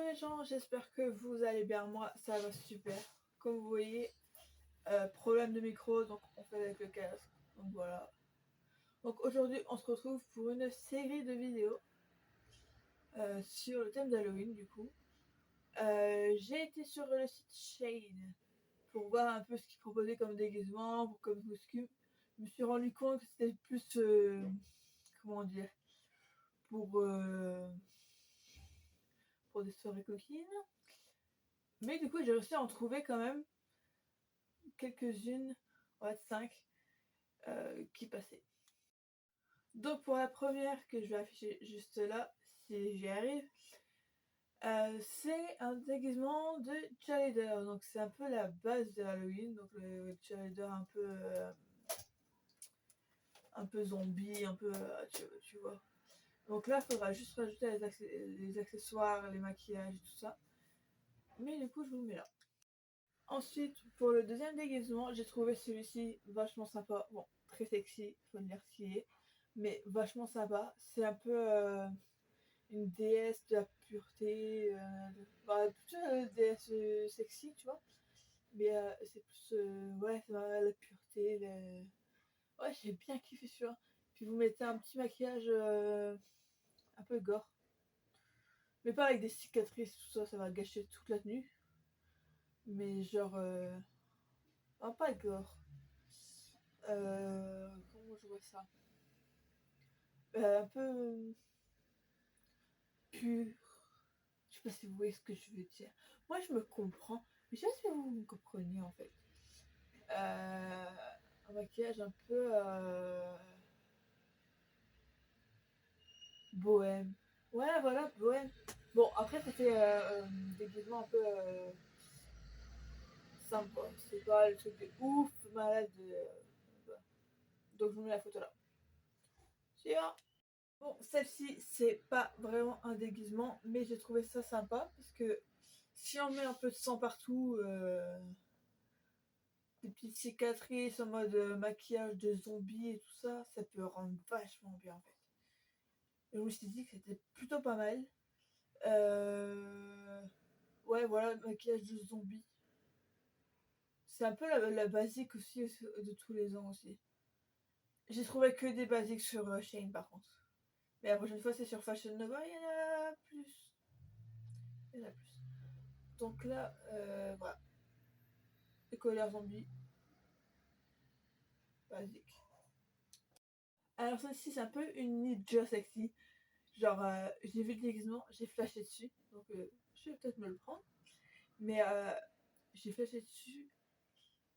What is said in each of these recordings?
les gens, j'espère que vous allez bien. Moi, ça va super. Comme vous voyez, problème de micro, donc on fait avec le casque. Donc voilà. Donc aujourd'hui, on se retrouve pour une série de vidéos sur le thème d'Halloween du coup. J'ai été sur le site Shane pour voir un peu ce qu'ils proposaient comme déguisement, comme costume. Je me suis rendu compte que c'était plus, comment dire, pour, euh, pour des soirées coquines. Mais du coup, j'ai réussi à en trouver quand même quelques-unes, on va être 5, qui passaient. Donc pour la première que je vais afficher juste là, si j'y arrive, c'est un déguisement de cheerleader. Donc c'est un peu la base de Halloween, donc le cheerleader un peu zombie, un peu tu vois. Donc là, il faudra juste rajouter les accessoires, les maquillages et tout ça. Mais du coup, je vous le mets là. Ensuite, pour le deuxième déguisement, j'ai trouvé celui-ci vachement sympa. Bon, très sexy, faut le dire ce qu'il est, mais vachement sympa. C'est un peu une déesse de la pureté, plutôt une déesse sexy, tu vois. Mais c'est plus, ouais, c'est la pureté. Ouais, j'ai bien kiffé celui-là. Puis vous mettez un petit maquillage un peu gore. Mais pas avec des cicatrices, tout ça, ça va gâcher toute la tenue. Mais genre, pas gore. Comment je vois ça, un peu pur. Je sais pas si vous voyez ce que je veux dire. Moi, je me comprends, mais je sais pas si vous me comprenez en fait. Un maquillage un peu bohème. Ouais, voilà, bohème. Bon, après, c'était déguisement un peu sympa. C'est pas le truc de ouf, malade. Voilà. Donc, je vous mets la photo là. Sûr. Bon, celle-ci, c'est pas vraiment un déguisement, mais j'ai trouvé ça sympa parce que si on met un peu de sang partout, des petites cicatrices en mode maquillage de zombie et tout ça, ça peut rendre vachement bien en fait. Et je me suis dit que c'était plutôt pas mal. Euh... Ouais, voilà, maquillage de zombie. C'est un peu la basique aussi de tous les ans aussi. J'ai trouvé que des basiques sur Shane par contre. Mais la prochaine fois, c'est sur Fashion Nova, il y en a plus. Il y en a plus. Donc là, voilà. Écolaire zombie. Basique. Alors celle-ci, c'est un peu une ninja sexy. Genre, j'ai vu le déguisement, j'ai flashé dessus. Donc, je vais peut-être me le prendre. Mais j'ai flashé dessus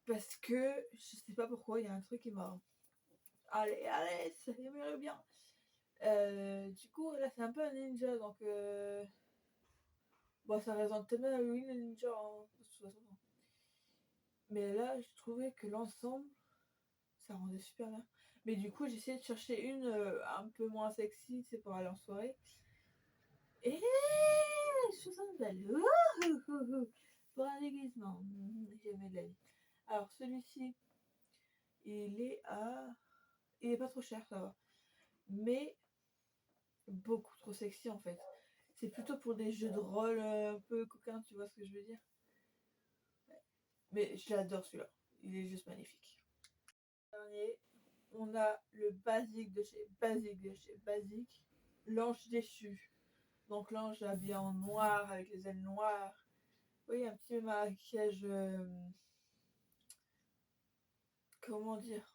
parce que je sais pas pourquoi, il y a un truc qui m'a. Allez, ça irait bien. Du coup, là, c'est un peu un ninja. Donc, bon, ça résonne tellement à Halloween, le ninja, hein, de toute façon. Mais là, je trouvais que l'ensemble, ça rendait super bien. Mais du coup, j'ai essayé de chercher une un peu moins sexy, c'est pour aller en soirée. Et 60 balles. Pour un déguisement. Jamais de la vie. Alors, celui-ci, il est à. Il est pas trop cher, ça va. Mais beaucoup trop sexy en fait. C'est plutôt pour des jeux de rôle un peu coquins, tu vois ce que je veux dire. Mais j'adore celui-là. Il est juste magnifique. Dernier, on a le basique, l'ange déchu. Donc l'ange habillé en noir avec les ailes noires. Oui, un petit maquillage, comment dire,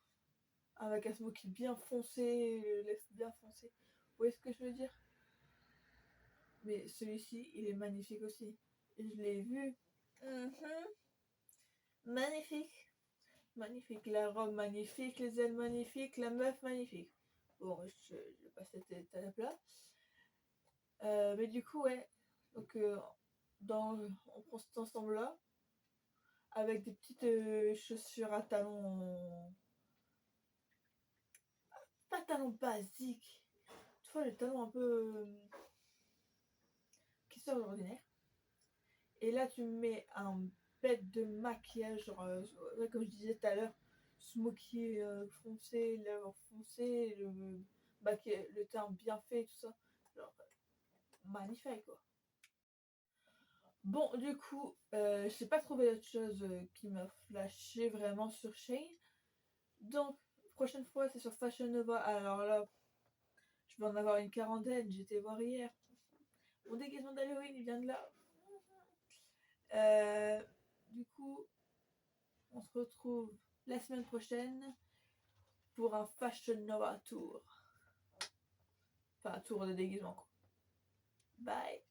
avec un smoky bien foncé, laisse bien foncé. Vous voyez ce que je veux dire? Mais celui-ci, il est magnifique aussi. Je l'ai vu. Magnifique. Magnifique. La robe magnifique, les ailes magnifiques, la meuf magnifique. Bon, je passe cette étape-là. Mais du coup, ouais. Donc, on prend cet ensemble-là avec des petites chaussures à talons. Pas talons basiques. Tu vois, les talons un peu qui sortent de l'ordinaire. Et là, tu mets un bête de maquillage, genre, comme je disais tout à l'heure, smoky foncé, lèvres foncées, le teint bien fait, tout ça. Genre, magnifique quoi. Bon, du coup, j'ai pas trouvé autre chose qui m'a flashé vraiment sur Shein. Donc, prochaine fois, c'est sur Fashion Nova. Alors là, je vais en avoir une quarantaine. J'étais voir hier. Mon déguisement d'Halloween, il vient de là. Du coup, on se retrouve la semaine prochaine pour un Fashion Nova tour. Enfin, un tour de déguisement, quoi. Bye!